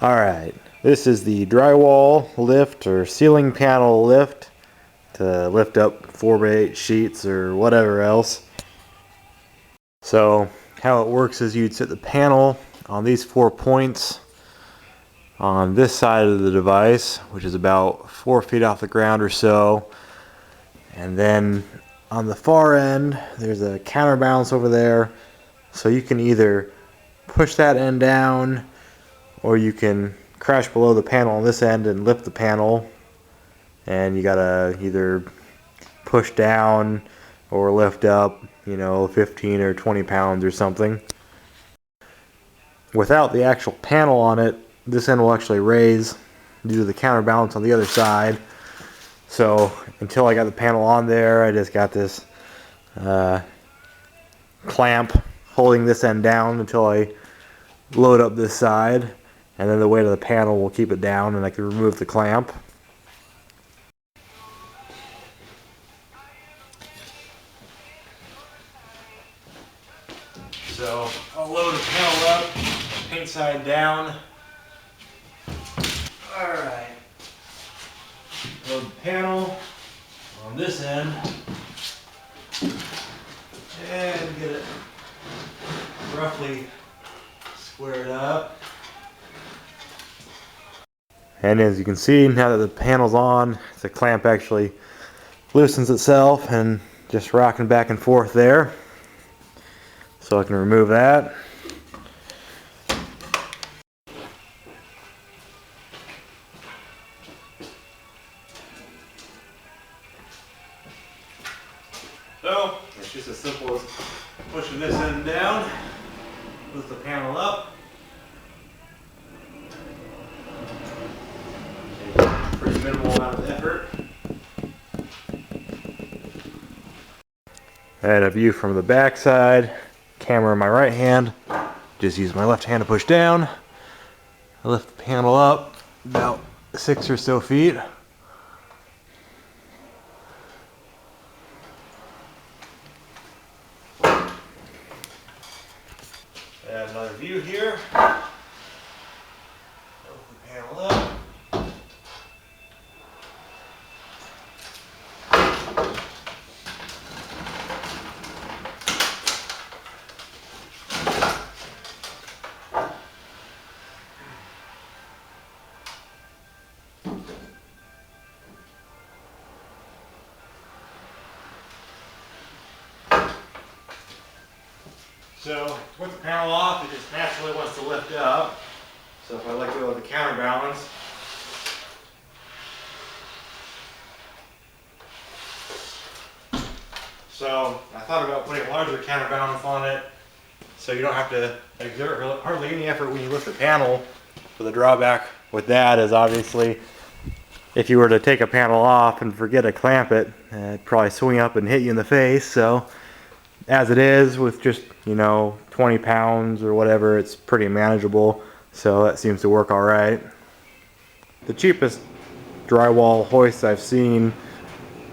Alright, this is the drywall lift or ceiling panel lift to lift up 4x8 sheets or whatever else. So how it works is you'd set the panel on these 4 points on this side of the device, which is about 4 feet off the ground or so, and then on the far end there's a counterbalance over there, so you can either push that end down or you can crash below the panel on this end and lift the panel, and you gotta either push down or lift up, 15 or 20 pounds or something. Without the actual panel on it, this end will actually raise due to the counterbalance on the other side. So until I got the panel on there, I just got this clamp holding this end down until I load up this side, and then the weight of the panel will keep it down and I can remove the clamp. So I'll load the panel up, paint side down. Alright, load the panel on this end and get it roughly squared up. And as you can see, now that the panel's on, the clamp actually loosens itself and just rocking back and forth there. So I can remove that. So it's just as simple as pushing this end down, lift the panel up. Pretty minimal amount of effort. And a view from the back side. Camera in my right hand. Just use my left hand to push down. I lift the panel up about 6 or so feet. And another view here. Lift the panel up. So with the panel off, it just naturally wants to lift up. So if I let go of the counterbalance, so I thought about putting a larger counterbalance on it so you don't have to exert hardly any effort when you lift the panel. But the drawback with that is obviously if you were to take a panel off and forget to clamp it, it'd probably swing up and hit you in the face. So as it is, with just 20 pounds or whatever, it's pretty manageable, so that seems to work all right. The cheapest drywall hoists I've seen,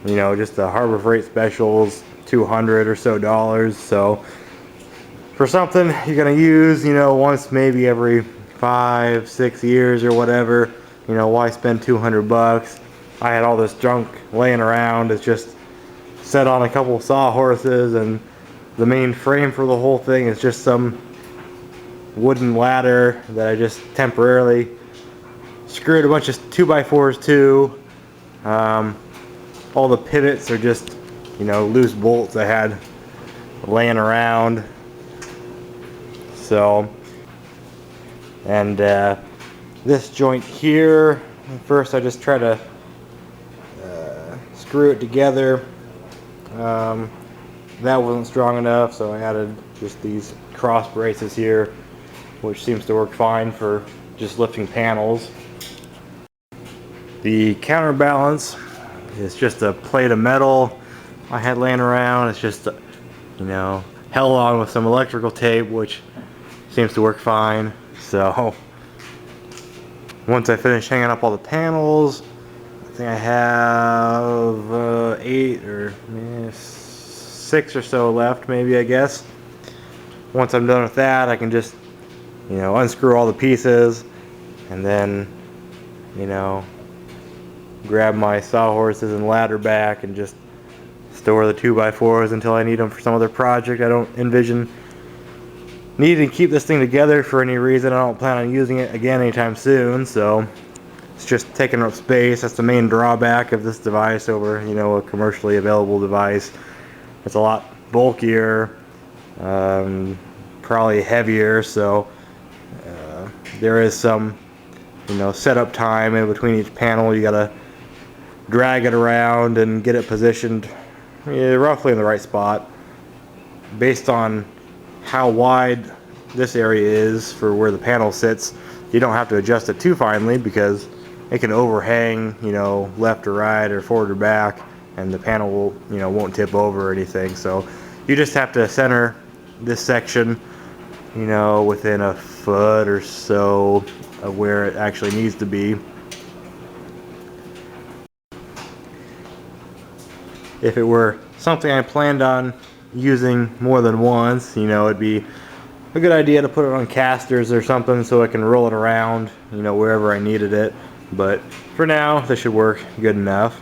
just the Harbor Freight specials, $200 or so. So for something you're gonna use once maybe every 5-6 years or whatever, why spend 200 bucks? I had all this junk laying around. It's just set on a couple sawhorses, and the main frame for the whole thing is just some wooden ladder that I just temporarily screwed a bunch of 2x4s to. All the pivots are just, loose bolts I had laying around. So, and this joint here, first I just try to screw it together. That wasn't strong enough, so I added just these cross braces here, which seems to work fine for just lifting panels. The counterbalance is just a plate of metal I had laying around. It's just, held on with some electrical tape, which seems to work fine. So once I finish hanging up all the panels, I think I have 8 or 6 or so left, maybe, I guess. Once I'm done with that, I can just, unscrew all the pieces and then, you know, grab my sawhorses and ladder back and just store the 2x4s until I need them for some other project. I don't envision needing to keep this thing together for any reason. I don't plan on using it again anytime soon, so it's just taking up space. That's the main drawback of this device over, you know, a commercially available device. It's a lot bulkier, probably heavier, so there is some, you know, setup time in between each panel. You gotta drag it around and get it positioned roughly in the right spot. Based on how wide this area is for where the panel sits, you don't have to adjust it too finely because it can overhang, you know, left or right or forward or back, and the panel will, you know, won't tip over or anything. So you just have to center this section, you know, within a foot or so of where it actually needs to be. If it were something I planned on using more than once, you know, it'd be a good idea to put it on casters or something so I can roll it around, you know, wherever I needed it. But for now, this should work good enough.